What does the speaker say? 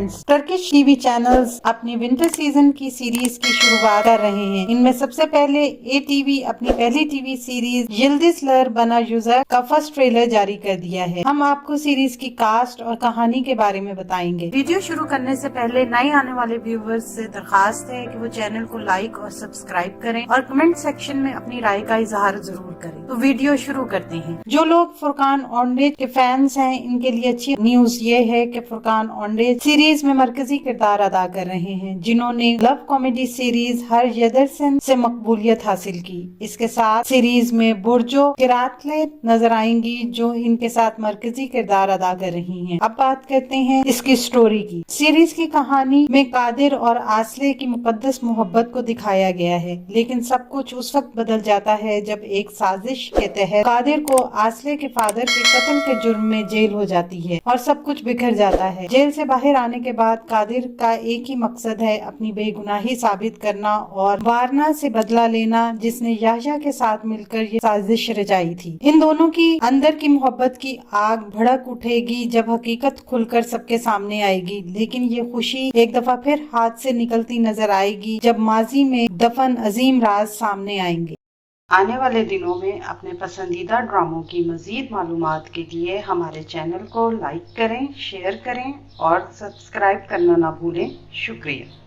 Friends, Turkish TV channels अपनी winter season की series की शुरुआत कर रहे हैं। इनमें सबसे पहले ATV अपनी पहली टीवी सीरीज यिल्डिज़ler Bana Yüzek का फर्स्ट ट्रेलर जारी कर दिया है। हम आपको सीरीज की कास्ट और कहानी के बारे में बताएंगे। वीडियो शुरू करने से पहले नए आने वाले व्यूवर्स से दरखास्त है कि वो चैनल को लाइक और सब्सक्राइब करें और कमेंट सेक्शन में अपनी राय का इजहार जरूर करें। तो वीडियो शुरू करते हैं। जो लोग फुरकान ऑनडेज के फैंस हैं, इनके लिए अच्छी न्यूज ये है कि फुरकान ऑनडेज सीरीज में मरकजी किरदार अदा कर रहे हैं, जिन्होंने लव कॉमेडी सीरीज हर यदरसन से मकबूलियत हासिल की। इसके साथ सीरीज में बुर्जो किरातले नजर आएंगी, जो इनके साथ मरकजी किरदार अदा कर रही हैं। अब बात करते हैं इसकी स्टोरी की। सीरीज की कहानी में कादिर और आसले की मुकद्दस मोहब्बत को दिखाया गया है, लेकिन सब कुछ उस वक्त बदल जाता है जब एक साजिश के तहत कादिर को आसले के फादर के कत्ल के जुर्म में जेल हो जाती है और सब कुछ बिखर जाता है। जेल से बाहर आने के बाद कादिर का एक ही मकसद है अपनी बेगुनाही साबित करना और वारना से बदला लेना, जिसने याह्या के साथ मिलकर ये साजिश रचाई थी। इन दोनों की अंदर की मोहब्बत की आग भड़क उठेगी जब हकीकत खुलकर सबके सामने आएगी, लेकिन ये खुशी एक दफा फिर हाथ से निकलती नजर आएगी जब माजी में दफन अजीम राज सामने आएंगे। आने वाले दिनों में अपने पसंदीदा ड्रामों की मजीद मालूमात के लिए हमारे चैनल को लाइक करें, शेयर करें और सब्सक्राइब करना ना भूलें। शुक्रिया।